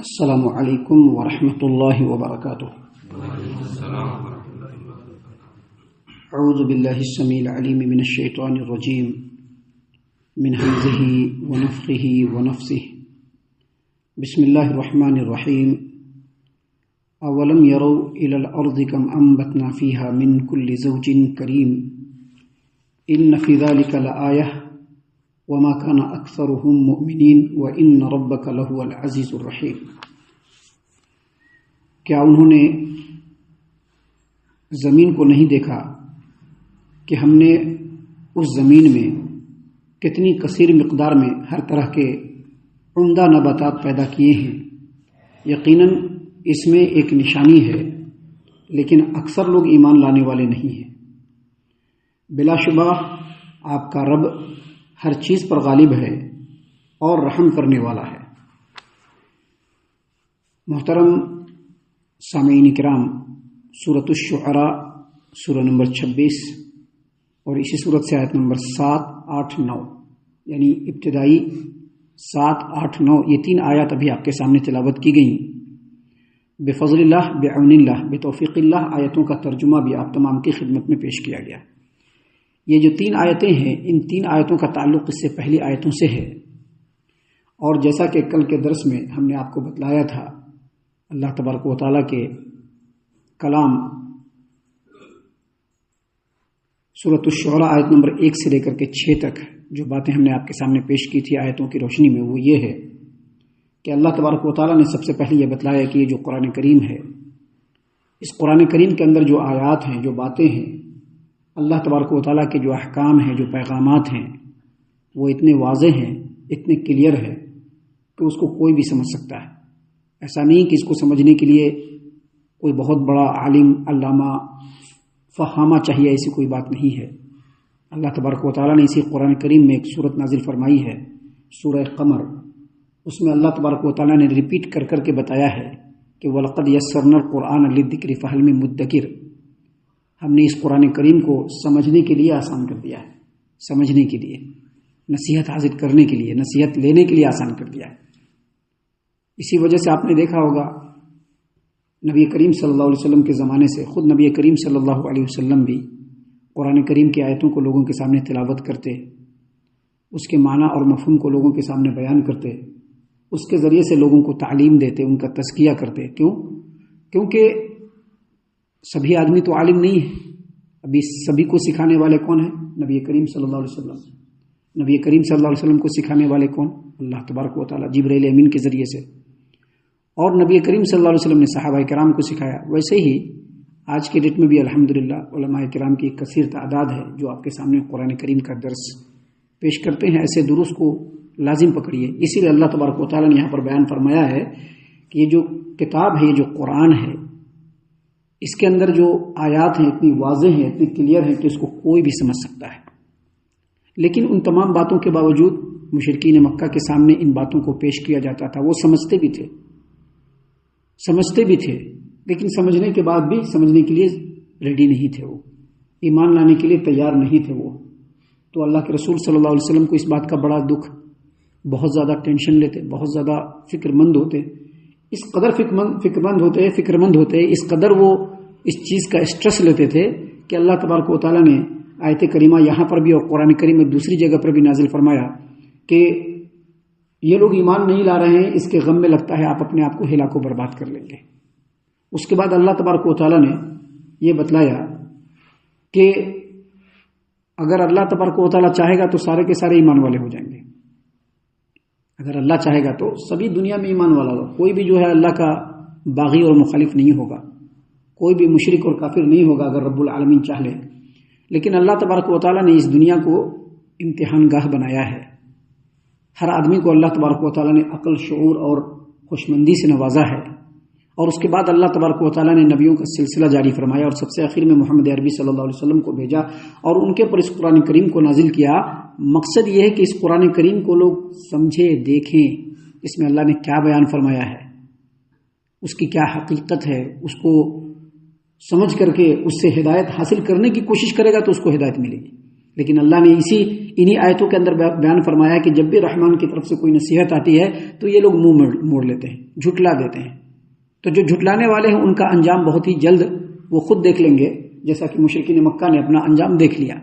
السلام علیکم ورحمۃ اللہ وبرکاتہ۔ اعوذ باللہ السمیع العلیم من الشیطان الرجیم من حمزہ ونفخہ ونفثہ۔ بسم اللہ الرحمن الرحیم۔ اولم یروا الی الارض کم انبتنا فیہا من کل زوج کریم ان فی ذلک لآیہ وما كان اکثرهم مؤمنین وان ربک لہو العزیز الرحیم۔ کیا انہوں نے زمین کو نہیں دیکھا کہ ہم نے اس زمین میں کتنی کثیر مقدار میں ہر طرح کے عمدہ نباتات پیدا کیے ہیں؟ یقیناً اس میں ایک نشانی ہے، لیکن اکثر لوگ ایمان لانے والے نہیں ہیں۔ بلا شبہ آپ کا رب ہر چیز پر غالب ہے اور رحم کرنے والا ہے۔ محترم سامعین کرام، سورۃ الشعراء سورہ نمبر 26 اور اسی سورت سے آیت نمبر 7، 8، 9 یعنی ابتدائی 7، 8، 9 یہ 3 آیات ابھی آپ کے سامنے تلاوت کی گئیں۔ بفضل اللہ، بعون اللہ، بتوفیق اللہ آیتوں کا ترجمہ بھی آپ تمام کی خدمت میں پیش کیا گیا۔ یہ جو 3 آیتیں ہیں، ان 3 آیتوں کا تعلق اس سے پہلی آیتوں سے ہے، اور جیسا کہ کل کے درس میں ہم نے آپ کو بتلایا تھا، اللہ تبارک و تعالیٰ کے کلام سورۃ الشعراء آیت نمبر 1 سے لے کر کے 6 تک جو باتیں ہم نے آپ کے سامنے پیش کی تھی آیتوں کی روشنی میں، وہ یہ ہے کہ اللہ تبارک و تعالیٰ نے سب سے پہلے یہ بتلایا کہ یہ جو قرآن کریم ہے، اس قرآن کریم کے اندر جو آیات ہیں، جو باتیں ہیں، اللہ تبارک و تعالیٰ کے جو احکام ہیں، جو پیغامات ہیں، وہ اتنے واضح ہیں، اتنے کلیئر ہے کہ اس کو کوئی بھی سمجھ سکتا ہے۔ ایسا نہیں کہ اس کو سمجھنے کے لیے کوئی بہت بڑا عالم، علامہ، فہامہ چاہیے، ایسی کوئی بات نہیں ہے۔ اللہ تبارک و تعالیٰ نے اسی قرآن کریم میں ایک سورت نازل فرمائی ہے، سورہ قمر۔ اس میں اللہ تبارک و تعالیٰ نے ریپیٹ کر کر کے بتایا ہے کہ وَلَقَدْ يَسَّرْنَا الْقُرْآنَ لِلذِّكْرِ فَهَلْ مِن مُدَّكِرٍ۔ ہم نے اس قرآن کریم کو سمجھنے کے لیے آسان کر دیا ہے، سمجھنے کے لیے، نصیحت حاصل کرنے کے لیے، نصیحت لینے کے لیے آسان کر دیا ہے۔ اسی وجہ سے آپ نے دیکھا ہوگا نبی کریم صلی اللہ علیہ وسلم کے زمانے سے خود نبی کریم صلی اللہ علیہ وسلم بھی قرآن کریم کی آیتوں کو لوگوں کے سامنے تلاوت کرتے، اس کے معنی اور مفہوم کو لوگوں کے سامنے بیان کرتے، اس کے ذریعے سے لوگوں کو تعلیم دیتے، ان کا تزکیہ کرتے۔ کیونکہ سبھی آدمی تو عالم نہیں ہے۔ ابھی سبھی کو سکھانے والے کون ہیں؟ نبی کریم صلی اللہ علیہ وسلم۔ نبی کریم صلی اللہ علیہ وسلم کو سکھانے والے کون؟ اللہ تبارک و تعالیٰ جبرائیل امین کے ذریعے سے، اور نبی کریم صلی اللہ علیہ وسلم نے صحابہ کرام کو سکھایا۔ ویسے ہی آج کے ڈیٹ میں بھی الحمدللہ علماء کرام کی ایک کثیر تعداد ہے جو آپ کے سامنے قرآن کریم کا درس پیش کرتے ہیں۔ ایسے دروس کو لازم پکڑیے۔ اسی لیے اللہ تبارک و تعالیٰ نے یہاں پر بیان فرمایا ہے کہ یہ جو کتاب ہے، یہ جو قرآن ہے، اس کے اندر جو آیات ہیں اتنی واضح ہیں، اتنی کلیئر ہیں کہ اس کو کوئی بھی سمجھ سکتا ہے۔ لیکن ان تمام باتوں کے باوجود مشرکین مکہ کے سامنے ان باتوں کو پیش کیا جاتا تھا۔ وہ سمجھتے بھی تھے، لیکن سمجھنے کے بعد بھی سمجھنے کے لیے ریڈی نہیں تھے، وہ ایمان لانے کے لیے تیار نہیں تھے وہ۔ تو اللہ کے رسول صلی اللہ علیہ وسلم کو اس بات کا بڑا دکھ، بہت زیادہ ٹینشن لیتے، بہت زیادہ فکر مند ہوتے، اس قدر فکر مند ہوتے، اس قدر وہ اس چیز کا اسٹریس لیتے تھے کہ اللہ تبارک و تعالیٰ نے آیت کریمہ یہاں پر بھی اور قرآن کریم میں دوسری جگہ پر بھی نازل فرمایا کہ یہ لوگ ایمان نہیں لا رہے ہیں، اس کے غم میں لگتا ہے آپ اپنے آپ کو ہلاک و برباد کر لیں گے۔ اس کے بعد اللہ تبارک و تعالیٰ نے یہ بتلایا کہ اگر اللہ تبارک و تعالیٰ چاہے گا تو سارے کے سارے ایمان والے ہو جائیں گے۔ اگر اللہ چاہے گا تو سبھی دنیا میں ایمان والا ہوگا، کوئی بھی جو ہے اللہ کا باغی اور مخالف نہیں ہوگا، کوئی بھی مشرک اور کافر نہیں ہوگا اگر رب العالمین چاہ لے۔ لیکن اللہ تبارک و تعالیٰ نے اس دنیا کو امتحان گاہ بنایا ہے۔ ہر آدمی کو اللہ تبارک و تعالیٰ نے عقل، شعور اور خوشمندی سے نوازا ہے، اور اس کے بعد اللہ تبارک و تعالیٰ نے نبیوں کا سلسلہ جاری فرمایا، اور سب سے آخر میں محمد عربی صلی اللہ علیہ وسلم کو بھیجا اور ان کے پر اس قرآن کریم کو نازل کیا۔ مقصد یہ ہے کہ اس قرآن کریم کو لوگ سمجھیں، دیکھیں، اس میں اللہ نے کیا بیان فرمایا ہے، اس کی کیا حقیقت ہے، اس کو سمجھ کر کے اس سے ہدایت حاصل کرنے کی کوشش کرے گا تو اس کو ہدایت ملے گی۔ لیکن اللہ نے انہی آیتوں کے اندر بیان فرمایا کہ جب بھی رحمان کی طرف سے کوئی نصیحت آتی ہے تو یہ لوگ منہ موڑ لیتے ہیں، جھٹلا دیتے ہیں. تو جو جھٹلانے والے ہیں ان کا انجام بہت ہی جلد وہ خود دیکھ لیں گے، جیسا کہ مشرکین مکہ نے اپنا انجام دیکھ لیا.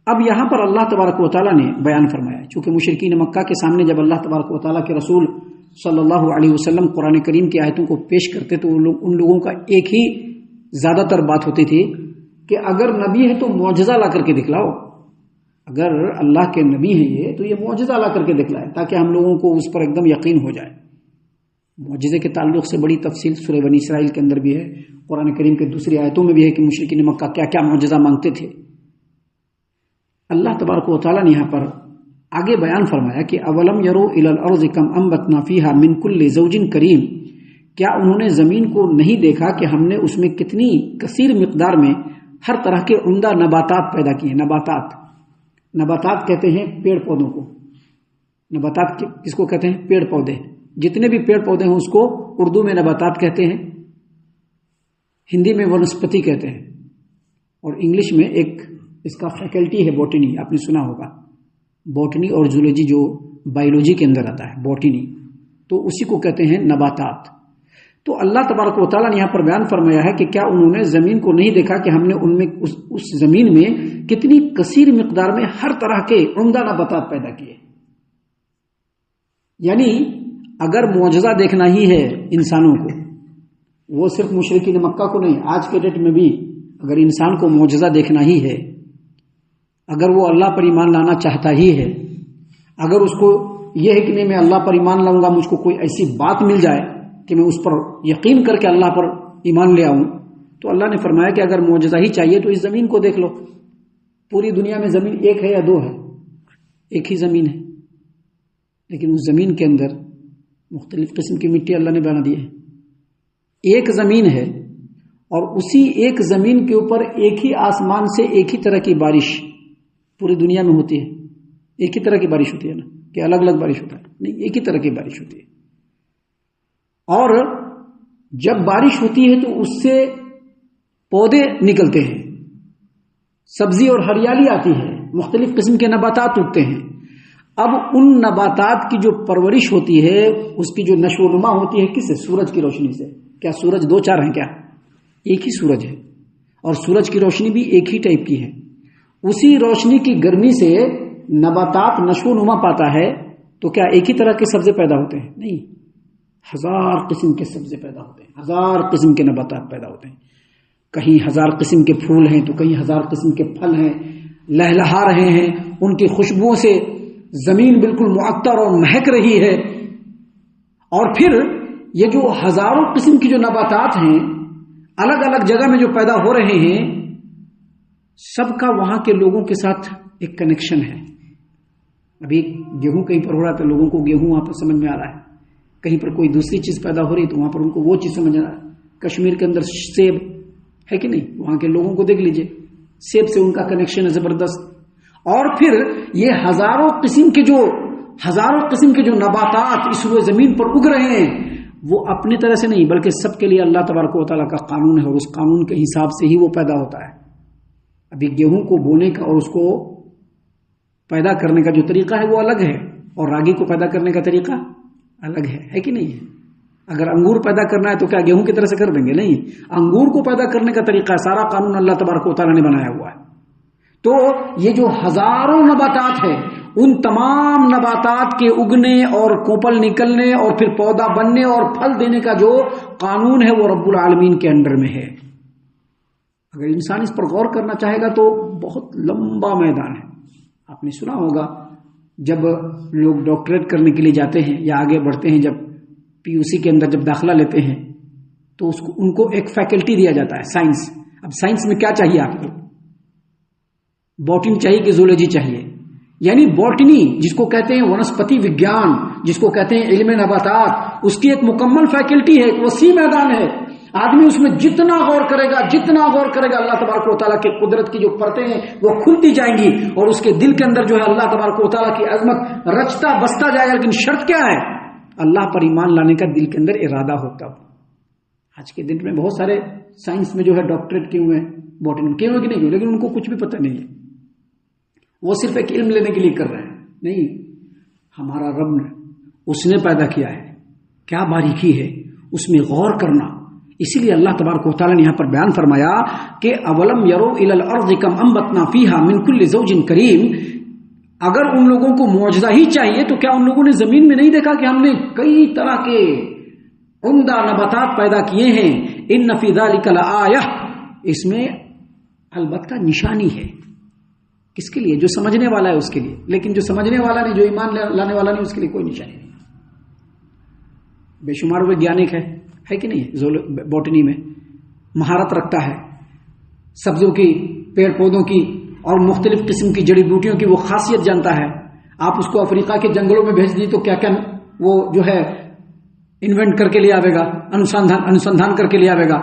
اب یہاں پر اللہ تبارک و تعالیٰ نے بیان فرمایا، چونکہ مشرکین مکہ کے سامنے جب اللہ تبارک و تعالیٰ کے رسول صلی اللہ علیہ وسلم قرآن کریم کی آیتوں کو پیش کرتے تو ان لوگوں کا ایک ہی زیادہ تر بات ہوتی تھی کہ اگر نبی ہے تو معجزہ لا کر کے دکھلاؤ، اگر اللہ کے نبی ہیں یہ تو یہ معجزہ لا کر کے دکھلائے تاکہ ہم لوگوں کو اس پر ایک دم یقین ہو جائے. معجزے کے تعلق سے بڑی تفصیل سورہ بنی اسرائیل کے اندر بھی ہے، قرآن کریم کے دوسری آیتوں میں بھی ہے کہ مشرکین مکہ کیا کیا معجزہ مانگتے تھے. اللہ تبارک و تعالیٰ نے یہاں پر آگے بیان فرمایا کہ اولم یرو الی الارض کم انبتنا فیہا من کل زوج کریم، کیا انہوں نے زمین کو نہیں دیکھا کہ ہم نے اس میں کتنی کثیر مقدار میں ہر طرح کے عمدہ نباتات پیدا کیے. نباتات کہتے ہیں پیڑ پودوں کو. نباتات کس کو کہتے ہیں؟ پیڑ پودے. جتنے بھی پیڑ پودے ہیں اس کو اردو میں نباتات کہتے ہیں، ہندی میں ونسپتی کہتے ہیں، اور انگلش میں ایک اس کا فیکلٹی ہے بوٹنی، آپ نے سنا ہوگا. بوٹنی اور زولوجی جو بایولوجی کے اندر آتا ہے، بوٹنی، تو اسی کو کہتے ہیں نباتات. تو اللہ تبارک و تعالیٰ نے یہاں پر بیان فرمایا ہے کہ کیا انہوں نے زمین کو نہیں دیکھا کہ ہم نے ان میں اس زمین میں کتنی کثیر مقدار میں ہر طرح کے عمدہ نباتات پیدا کیے. یعنی اگر معجزہ دیکھنا ہی ہے انسانوں کو، وہ صرف مشرکین مکہ کو نہیں، آج کے ڈیٹ میں بھی اگر انسان کو معجزہ دیکھنا ہی ہے، اگر وہ اللہ پر ایمان لانا چاہتا ہی ہے، اگر اس کو یہ ہے کہ نہیں میں اللہ پر ایمان لاؤں گا، مجھ کو کوئی ایسی بات مل جائے کہ میں اس پر یقین کر کے اللہ پر ایمان لے آؤں، تو اللہ نے فرمایا کہ اگر معجزہ ہی چاہیے تو اس زمین کو دیکھ لو. پوری دنیا میں زمین ایک ہے یا دو ہے؟ ایک ہی زمین ہے، لیکن اس زمین کے اندر مختلف قسم کی مٹی اللہ نے بنا دی ہے. ایک زمین ہے اور اسی ایک زمین کے اوپر ایک ہی آسمان سے ایک ہی طرح کی بارش پوری دنیا میں ہوتی ہے. ایک ہی طرح کی بارش ہوتی ہے نا، کہ الگ الگ بارش ہوتا ہے؟ نہیں، ایک ہی طرح کی بارش ہوتی ہے. اور جب بارش ہوتی ہے تو اس سے پودے نکلتے ہیں، سبزی اور ہریالی آتی ہے، مختلف قسم کے نباتات اگتے ہیں. اب ان نباتات کی جو پرورش ہوتی ہے، اس کی جو نشو و نما ہوتی ہے کس سے؟ سورج کی روشنی سے. کیا سورج دو چار ہیں؟ کیا ایک ہی سورج ہے، اور سورج کی روشنی بھی ایک ہی ٹائپ کی ہے. اسی روشنی کی گرمی سے نباتات نشو و نما پاتا ہے. تو کیا ایک ہی طرح کے سبزے پیدا ہوتے ہیں؟ نہیں، ہزار قسم کے سبزے پیدا ہوتے ہیں، ہزار قسم کے نباتات پیدا ہوتے ہیں. کہیں ہزار قسم کے پھول ہیں تو کہیں ہزار قسم کے پھل ہیں، لہلہا رہے ہیں، ان کی خوشبوؤں سے زمین بالکل معطر اور مہک رہی ہے. اور پھر یہ جو ہزاروں قسم کی جو نباتات ہیں الگ الگ جگہ میں جو پیدا ہو رہے ہیں، سب کا وہاں کے لوگوں کے ساتھ ایک کنیکشن ہے. ابھی گیہوں کہیں پر ہو رہا ہے تو لوگوں کو گیہوں وہاں پر سمجھ میں آ رہا ہے، کہیں پر کوئی دوسری چیز پیدا ہو رہی تو وہاں پر ان کو وہ چیز سمجھ آ رہا ہے. کشمیر کے اندر سیب ہے کہ نہیں؟ وہاں کے لوگوں کو دیکھ لیجئے، سیب سے ان کا کنیکشن ہے زبردست. اور پھر یہ ہزاروں قسم کے جو نباتات اس روئے زمین پر اگ رہے ہیں، وہ اپنی طرح سے نہیں بلکہ سب کے لیے اللہ تبارک و تعالیٰ کا قانون ہے، اور اس قانون کے حساب سے ہی وہ پیدا ہوتا ہے. ابھی گیہوں کو بونے کا اور اس کو پیدا کرنے کا جو طریقہ ہے وہ الگ ہے، اور راگی کو پیدا کرنے کا طریقہ الگ ہے کہ نہیں ہے؟ اگر انگور پیدا کرنا ہے تو کیا گیہوں کی طرح سے کر دیں گے؟ نہیں، انگور کو پیدا کرنے کا طریقہ ہے، سارا قانون اللہ تبارک و تعالیٰ نے بنایا ہوا ہے. تو یہ جو ہزاروں نباتات ہیں، ان تمام نباتات کے اگنے اور کوپل نکلنے اور پھر پودا بننے اور پھل دینے کا جو قانون ہے وہ رب العالمین کے انڈر میں ہے. اگر انسان اس پر غور کرنا چاہے گا تو بہت لمبا میدان ہے. آپ نے سنا ہوگا جب لوگ ڈاکٹریٹ کرنے کے لیے جاتے ہیں یا آگے بڑھتے ہیں، جب پی یو سی کے اندر جب داخلہ لیتے ہیں تو ان کو ایک فیکلٹی دیا جاتا ہے سائنس. اب سائنس میں کیا چاہیے آپ کو؟ باٹنی چاہیے کہ زولوجی چاہیے؟ یعنی باٹنی جس کو کہتے ہیں ونسپتی وگیان، جس کو کہتے ہیں علم نباتات، اس کی ایک مکمل فیکلٹی ہے، ایک وسیع میدان ہے. آدمی اس میں جتنا غور کرے گا اللہ تبارک و تعالیٰ کی قدرت کی جو پرتیں ہیں وہ کھلتی جائیں گی، اور اس کے دل کے اندر جو ہے اللہ تبارک و تعالیٰ کی عظمت رچتا بستا جائے گا. لیکن شرط کیا ہے؟ اللہ پر ایمان لانے کا دل کے اندر ارادہ ہوتا. آج کے دن میں بہت سارے سائنس میں جو ہے ڈاکٹریٹ کیے ہوئے ہیں، باٹنی کیے ہوئے کہ نہیں، لیکن ان کو کچھ بھی پتہ نہیں ہے. وہ صرف ایک علم لینے کے لیے کر رہے ہیں، نہیں، ہمارا رب نے اس نے پیدا کیا ہے، کیا باریکی ہے اس میں غور کرنا. اسی لیے اللہ تبارک و تعالیٰ نے یہاں پر بیان فرمایا کہ اولم یرو الی الارض کم انبتنا فیہا من کل زوج کریم. اگر ان لوگوں کو معجزہ ہی چاہیے تو کیا ان لوگوں نے زمین میں نہیں دیکھا کہ ہم نے کئی طرح کے عمدہ نباتات پیدا کیے ہیں. ان فی ذلک لآیہ، اس میں البتہ نشانی ہے. کس کے لیے؟ جو سمجھنے والا ہے اس کے لیے. لیکن جو سمجھنے والا نہیں، جو ایمان لانے والا نہیں، اس کے لیے کوئی نشانی نہیں. بے شمار ویگیانک ہے کہ نہیں، بوٹنی میں مہارت رکھتا ہے، سبزوں کی، پیڑ پودوں کی اور مختلف قسم کی جڑی بوٹیوں کی وہ خاصیت جانتا ہے. آپ اس کو افریقہ کے جنگلوں میں بھیج دی تو کیا کیا وہ جو ہے انوینٹ کر کے لے آئے گا، انسندھان کر کے لے آئے گا،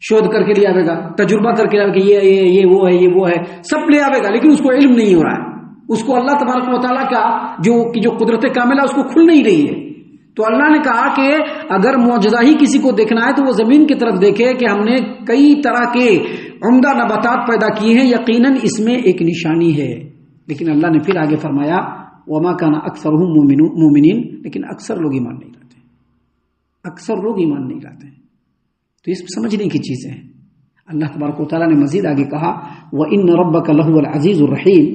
شودھ کر کے لے آئے گا، تجربہ کر کے لے آئے گا کہ یہ وہ ہے، یہ وہ ہے، سب لے آئے گا. لیکن اس کو علم نہیں ہو رہا ہے، اس کو اللہ تبارک و تعالیٰ کا جو قدرت کاملہ اس کو کھل نہیں رہی ہے. تو اللہ نے کہا کہ اگر معجزہ ہی کسی کو دیکھنا ہے تو وہ زمین کی طرف دیکھے کہ ہم نے کئی طرح کے عمدہ نباتات پیدا کیے ہیں، یقیناً اس میں ایک نشانی ہے. لیکن اللہ نے پھر آگے فرمایا وما کان اکثرهم مومنین، لیکن اکثر لوگ ایمان نہیں لاتے، اکثر لوگ ایمان نہیں لاتے. تو یہ سمجھنے کی چیزیں ہیں. اللہ تبارک و تعالیٰ نے مزید آگے کہا وَإِنَّ رَبَّكَ لَهُوَ الْعَزِيزُ الرَّحِيمُ،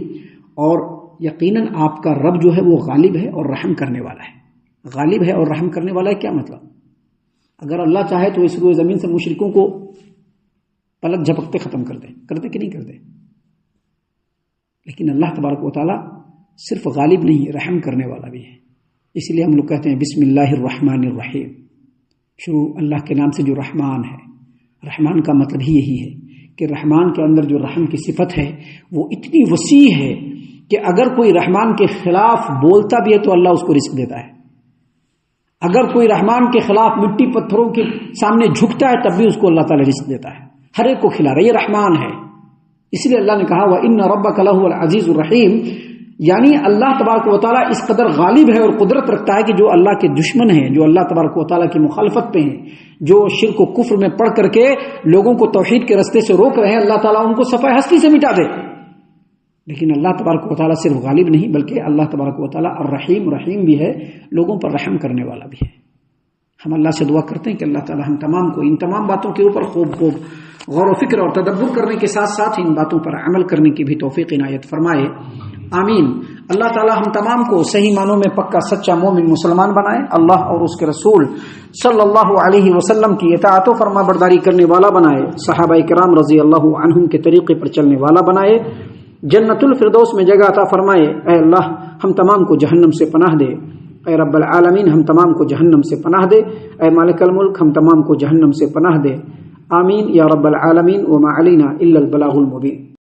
اور یقیناً آپ کا رب جو ہے وہ غالب ہے اور رحم کرنے والا ہے. غالب ہے اور رحم کرنے والا ہے، کیا مطلب؟ اگر اللہ چاہے تو اس روئے زمین سے مشرکوں کو پلک جھپکتے ختم کر دے، کرتے کہ نہیں کرتے؟ لیکن اللہ تبارک و تعالیٰ صرف غالب نہیں، رحم کرنے والا بھی ہے. اس لیے ہم لوگ کہتے ہیں بسم اللہ الرحمن الرحیم، شروع اللہ کے نام سے جو رحمان ہے. رحمان کا مطلب ہی یہی ہے کہ رحمان کے اندر جو رحم کی صفت ہے وہ اتنی وسیع ہے کہ اگر کوئی رحمان کے خلاف بولتا بھی ہے تو اللہ اس کو رزق دیتا ہے. اگر کوئی رحمان کے خلاف مٹی پتھروں کے سامنے جھکتا ہے تب بھی اس کو اللہ تعالیٰ رزق دیتا ہے، ہر ایک کو کھلا رہا ہے. یہ رحمان ہے. اس لیے اللہ نے کہا وَإِنَّ رَبَّكَ لَهُوَ الْعَزِيزُ الرَّحِيمُ، یعنی اللہ تبارک و تعالیٰ اس قدر غالب ہے اور قدرت رکھتا ہے کہ جو اللہ کے دشمن ہیں، جو اللہ تبارک و تعالیٰ کی مخالفت پہ ہیں، جو شرک و کفر میں پڑھ کر کے لوگوں کو توحید کے رستے سے روک رہے ہیں، اللہ تعالیٰ ان کو صفحہ ہستی سے مٹا دے. لیکن اللہ تبارک و تعالیٰ صرف غالب نہیں بلکہ اللہ تبارک و تعالیٰ الرحیم، رحیم بھی ہے، لوگوں پر رحم کرنے والا بھی ہے. ہم اللہ سے دعا کرتے ہیں کہ اللہ تعالیٰ ہم تمام کو ان تمام باتوں کے اوپر خوب غور و فکر اور تدبر کرنے کے ساتھ ساتھ ان باتوں پر عمل کرنے کی بھی توفیق عنایت فرمائے، آمین. اللہ تعالیٰ ہم تمام کو صحیح معنوں میں پکا سچا مومن مسلمان بنائے، اللہ اور اس کے رسول صلی اللہ علیہ وسلم کی اطاعت و فرما برداری کرنے والا بنائے، صحابہ کرام رضی اللہ عنہم کے طریقے پر چلنے والا بنائے، جنت الفردوس میں جگہ عطا فرمائے. اے اللہ ہم تمام کو جہنم سے پناہ دے، اے رب العالمین ہم تمام کو جہنم سے پناہ دے، اے مالک الملک ہم تمام کو جہنم سے پناہ دے، آمین یا رب العالمین. وما علینا الا البلاغ المبین.